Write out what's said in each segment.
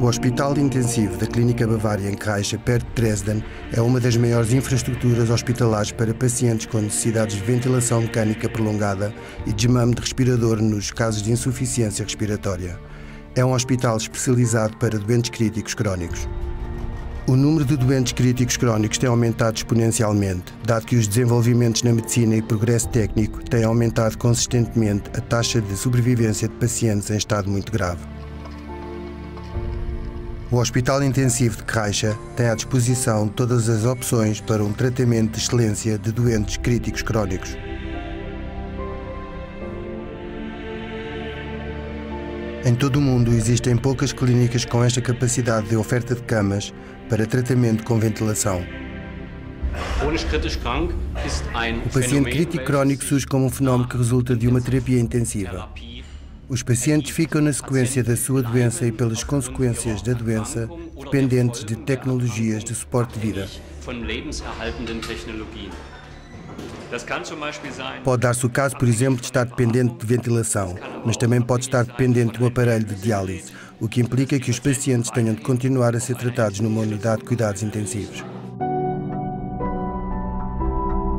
O Hospital Intensivo da Clínica Bavária em Kreischa, perto de Dresden, é uma das maiores infraestruturas hospitalares para pacientes com necessidades de ventilação mecânica prolongada e desmame de respirador nos casos de insuficiência respiratória. É um hospital especializado para doentes críticos crónicos. O número de doentes críticos crónicos tem aumentado exponencialmente, dado que os desenvolvimentos na medicina e progresso técnico têm aumentado consistentemente a taxa de sobrevivência de pacientes em estado muito grave. O Hospital Intensivo de Kreischa tem à disposição todas as opções para um tratamento de excelência de doentes críticos crónicos. Em todo o mundo existem poucas clínicas com esta capacidade de oferta de camas para tratamento com ventilação. O paciente crítico crónico surge como um fenómeno que resulta de uma terapia intensiva. Os pacientes ficam na sequência da sua doença e pelas consequências da doença dependentes de tecnologias de suporte de vida. Pode dar-se o caso, por exemplo, de estar dependente de ventilação, mas também pode estar dependente de um aparelho de diálise, o que implica que os pacientes tenham de continuar a ser tratados numa unidade de cuidados intensivos.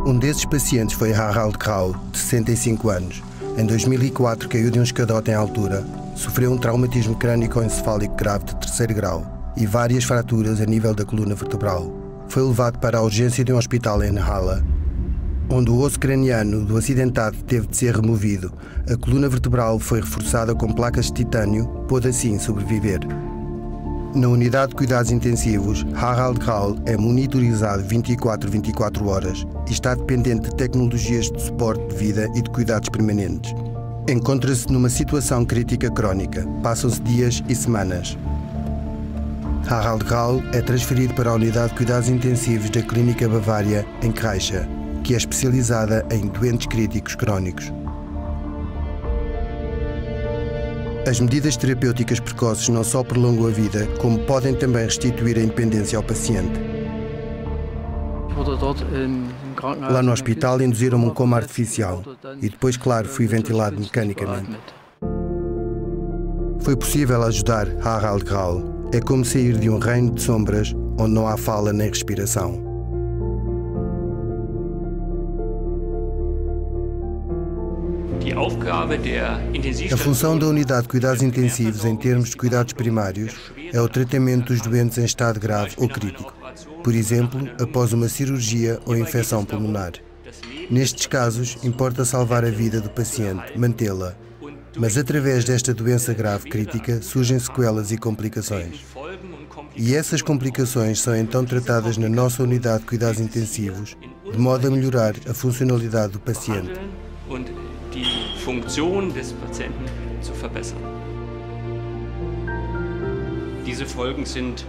Um desses pacientes foi Harald Kraul, de 65 anos. Em 2004 caiu de um escadote em altura, sofreu um traumatismo crânio-encefálico grave de 3º grau e várias fraturas a nível da coluna vertebral. Foi levado para a urgência de um hospital em Halle, onde o osso craniano do acidentado teve de ser removido. A coluna vertebral foi reforçada com placas de titânio, pôde assim sobreviver. Na unidade de cuidados intensivos, Harald Kraul é monitorizado 24 horas e está dependente de tecnologias de suporte de vida e de cuidados permanentes. Encontra-se numa situação crítica crónica. Passam-se dias e semanas. Harald Kraul é transferido para a unidade de cuidados intensivos da Clínica Bavária em Kreischa, que é especializada em doentes críticos crónicos. As medidas terapêuticas precoces não só prolongam a vida, como podem também restituir a independência ao paciente. Lá no hospital induziram-me um coma artificial e depois, claro, fui ventilado mecanicamente. Foi possível ajudar Harald Kraul. É como sair de um reino de sombras onde não há fala nem respiração. A função da unidade de cuidados intensivos em termos de cuidados primários é o tratamento dos doentes em estado grave ou crítico, por exemplo, após uma cirurgia ou infecção pulmonar. Nestes casos, importa salvar a vida do paciente, mantê-la, mas através desta doença grave crítica surgem sequelas e complicações. E essas complicações são então tratadas na nossa unidade de cuidados intensivos, de modo a melhorar a funcionalidade do paciente. Die Funktion des Patienten zu verbessern. Diese Folgen sind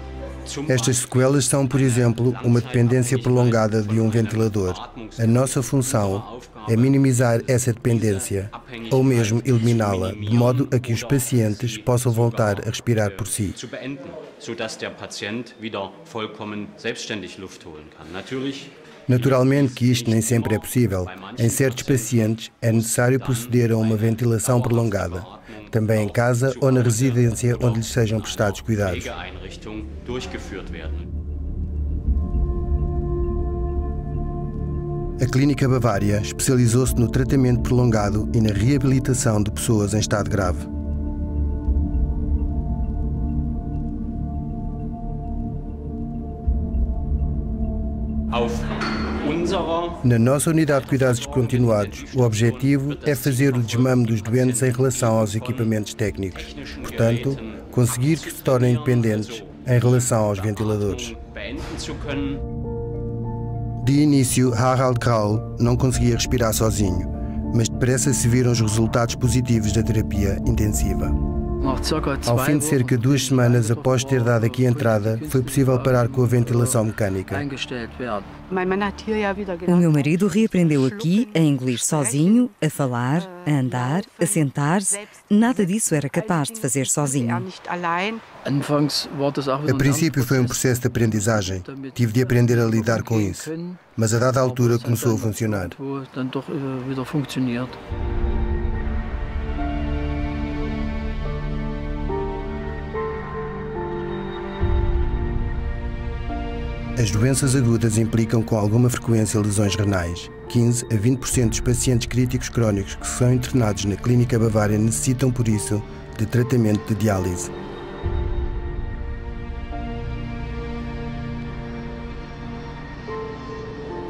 Estas sequelas são, por exemplo, uma dependência prolongada de um ventilador. A nossa função é minimizar essa dependência, ou mesmo eliminá-la, de modo a que os pacientes possam voltar a respirar por si. Naturalmente que isto nem sempre é possível. Em certos pacientes é necessário proceder a uma ventilação prolongada, também em casa ou na residência onde lhes sejam prestados cuidados. A Clínica Bavária especializou-se no tratamento prolongado e na reabilitação de pessoas em estado grave. Na nossa unidade de cuidados continuados, o objetivo é fazer o desmame dos doentes em relação aos equipamentos técnicos, portanto, conseguir que se tornem independentes em relação aos ventiladores. De início, Harald Kraul não conseguia respirar sozinho, mas depressa se viram os resultados positivos da terapia intensiva. Ao fim de cerca de 2 semanas após ter dado aqui a entrada, foi possível parar com a ventilação mecânica. O meu marido reaprendeu aqui a engolir sozinho, a falar, a andar, a sentar-se. Nada disso era capaz de fazer sozinho. A princípio foi um processo de aprendizagem. Tive de aprender a lidar com isso. Mas a dada altura começou a funcionar. As doenças agudas implicam com alguma frequência lesões renais. 15 a 20% dos pacientes críticos crónicos que são internados na Clínica Bavária necessitam, por isso, de tratamento de diálise.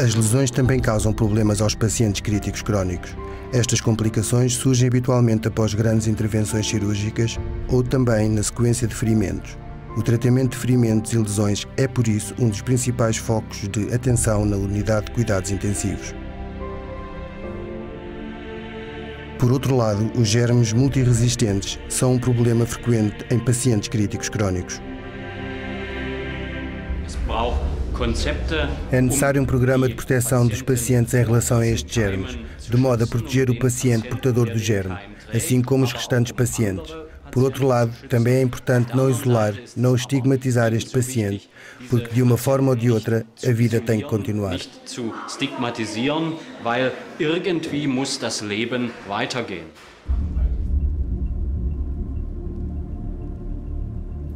As lesões também causam problemas aos pacientes críticos crónicos. Estas complicações surgem habitualmente após grandes intervenções cirúrgicas ou também na sequência de ferimentos. O tratamento de ferimentos e lesões é, por isso, um dos principais focos de atenção na unidade de cuidados intensivos. Por outro lado, os germes multiresistentes são um problema frequente em pacientes críticos crónicos. É necessário um programa de proteção dos pacientes em relação a estes germes, de modo a proteger o paciente portador do germe, assim como os restantes pacientes. Por outro lado, também é importante não isolar, não estigmatizar este paciente, porque de uma forma ou de outra a vida tem que continuar.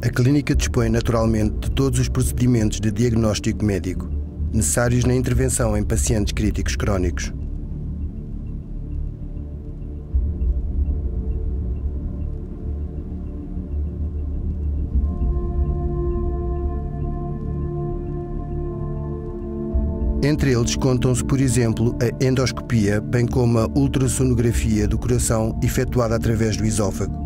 A clínica dispõe naturalmente de todos os procedimentos de diagnóstico médico necessários na intervenção em pacientes críticos crónicos. Entre eles contam-se, por exemplo, a endoscopia, bem como a ultrassonografia do coração efetuada através do esófago.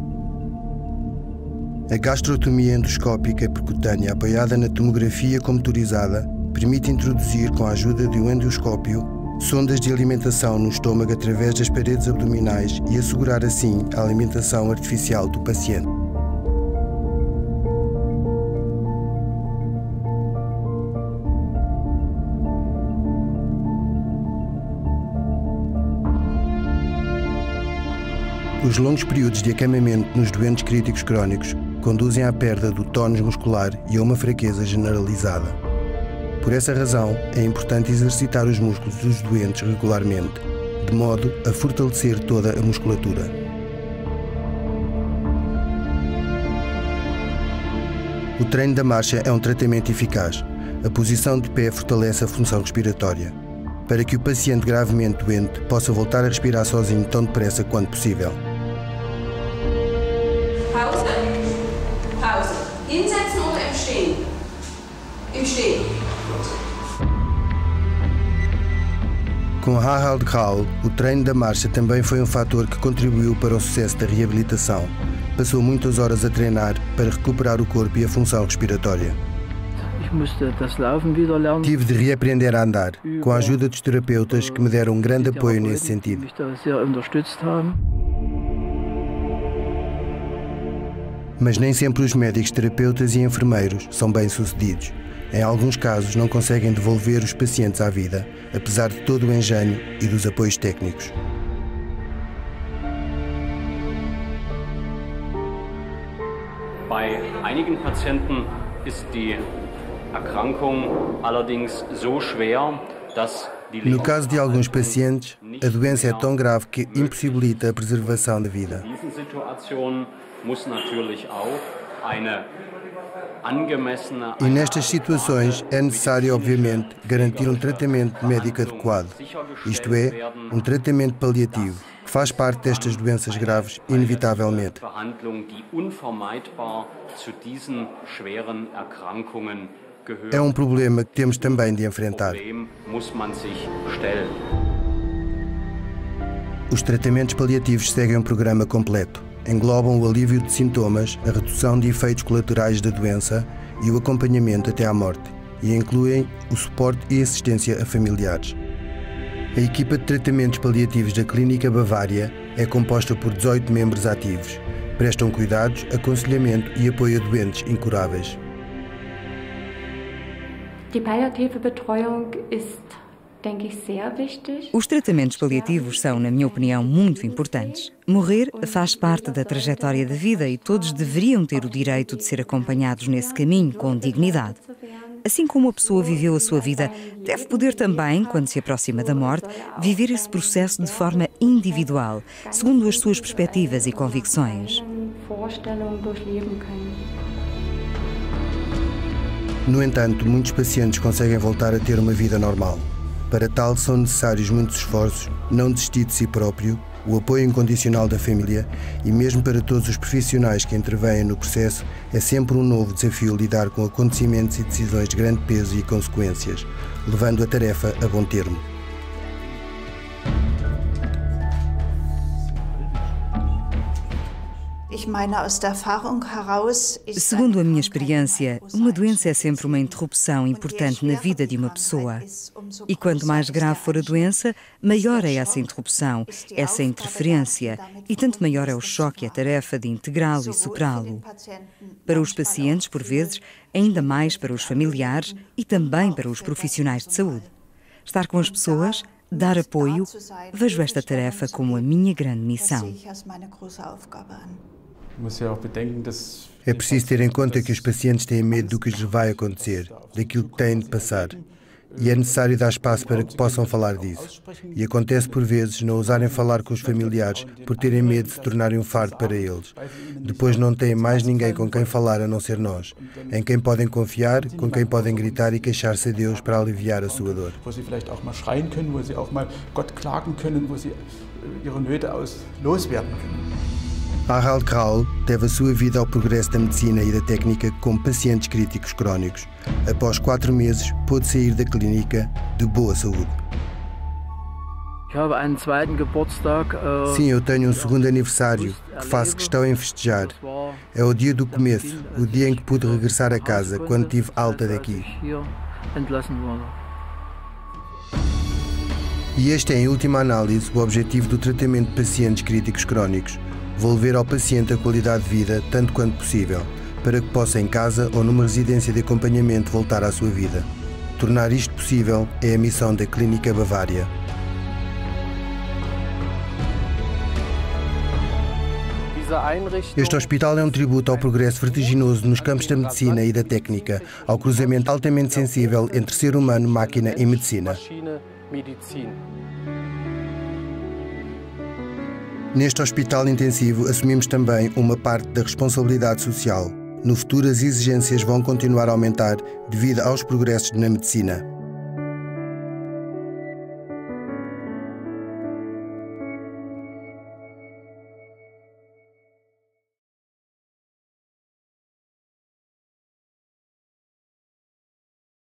A gastrotomia endoscópica percutânea apoiada na tomografia computadorizada permite introduzir, com a ajuda de um endoscópio, sondas de alimentação no estômago através das paredes abdominais e assegurar assim a alimentação artificial do paciente. Os longos períodos de acamamento nos doentes críticos crónicos conduzem à perda do tónus muscular e a uma fraqueza generalizada. Por essa razão, é importante exercitar os músculos dos doentes regularmente, de modo a fortalecer toda a musculatura. O treino da marcha é um tratamento eficaz. A posição de pé fortalece a função respiratória, para que o paciente gravemente doente possa voltar a respirar sozinho tão depressa quanto possível. Pause. Pause. Hinsetzen oder im Stehen? Im Stehen. Com Harald Kraull, o treino da marcha também foi um fator que contribuiu para o sucesso da reabilitação. Passou muitas horas a treinar para recuperar o corpo e a função respiratória. Tive de reaprender a andar, com a ajuda dos terapeutas que me deram um grande apoio nesse sentido. Mas nem sempre os médicos, terapeutas e enfermeiros são bem-sucedidos. Em alguns casos não conseguem devolver os pacientes à vida, apesar de todo o engenho e dos apoios técnicos. Bei einigen Patienten ist die Erkrankung allerdings so schwer, dass die No caso de alguns pacientes, a doença é tão grave que impossibilita a preservação da vida. In diesen Situationen muss natürlich auch eine angemessene. E nestas situações é necessário, obviamente, garantir um tratamento médico adequado, isto é, um tratamento paliativo, que faz parte destas doenças graves, inevitavelmente. Behandlung, die unvermeidbar zu diesen schweren Erkrankungen gehört. É um problema que temos também de enfrentar. Dem muss man sich stellen. Os tratamentos paliativos seguem um programa completo. Englobam o alívio de sintomas, a redução de efeitos colaterais da doença e o acompanhamento até à morte, e incluem o suporte e assistência a familiares. A equipa de tratamentos paliativos da Clínica Bavária é composta por 18 membros ativos. Prestam cuidados, aconselhamento e apoio a doentes incuráveis. Die palliative Betreuung ist, denke ich, sehr wichtig. Os tratamentos paliativos são, na minha opinião, muito importantes. Morrer faz parte da trajetória da vida e todos deveriam ter o direito de ser acompanhados nesse caminho com dignidade. Assim como a pessoa viveu a sua vida, deve poder também, quando se aproxima da morte, viver esse processo de forma individual, segundo as suas perspectivas e convicções. No entanto, muitos pacientes conseguem voltar a ter uma vida normal. Para tal, são necessários muitos esforços, não desistir de si próprio, o apoio incondicional da família e mesmo para todos os profissionais que intervêm no processo, é sempre um novo desafio lidar com acontecimentos e decisões de grande peso e consequências, levando a tarefa a bom termo. Segundo a minha experiência, uma doença é sempre uma interrupção importante na vida de uma pessoa. E quanto mais grave for a doença, maior é essa interrupção, essa interferência, e tanto maior é o choque e a tarefa de integrá-lo e superá-lo. Para os pacientes, por vezes, ainda mais para os familiares e também para os profissionais de saúde. Estar com as pessoas, dar apoio, vejo esta tarefa como a minha grande missão. É preciso ter em conta que os pacientes têm medo do que lhes vai acontecer, daquilo que têm de passar. E é necessário dar espaço para que possam falar disso. E acontece por vezes não ousarem falar com os familiares por terem medo de se tornarem um fardo para eles. Depois não têm mais ninguém com quem falar a não ser nós, em quem podem confiar, com quem podem gritar e queixar-se a Deus para aliviar a sua dor. Harald Kraul deve a sua vida ao progresso da medicina e da técnica com pacientes críticos crónicos. Após 4 meses, pôde sair da clínica de boa saúde. Sim, eu tenho um segundo aniversário que faço questão em festejar. É o dia do começo, o dia em que pude regressar a casa, quando tive alta daqui. E este é, em última análise, o objetivo do tratamento de pacientes críticos crónicos. Devolver ao paciente a qualidade de vida, tanto quanto possível, para que possa em casa ou numa residência de acompanhamento voltar à sua vida. Tornar isto possível é a missão da Clínica Bavária. Este hospital é um tributo ao progresso vertiginoso nos campos da medicina e da técnica, ao cruzamento altamente sensível entre ser humano, máquina e medicina. Neste hospital intensivo assumimos também uma parte da responsabilidade social. No futuro, as exigências vão continuar a aumentar devido aos progressos na medicina.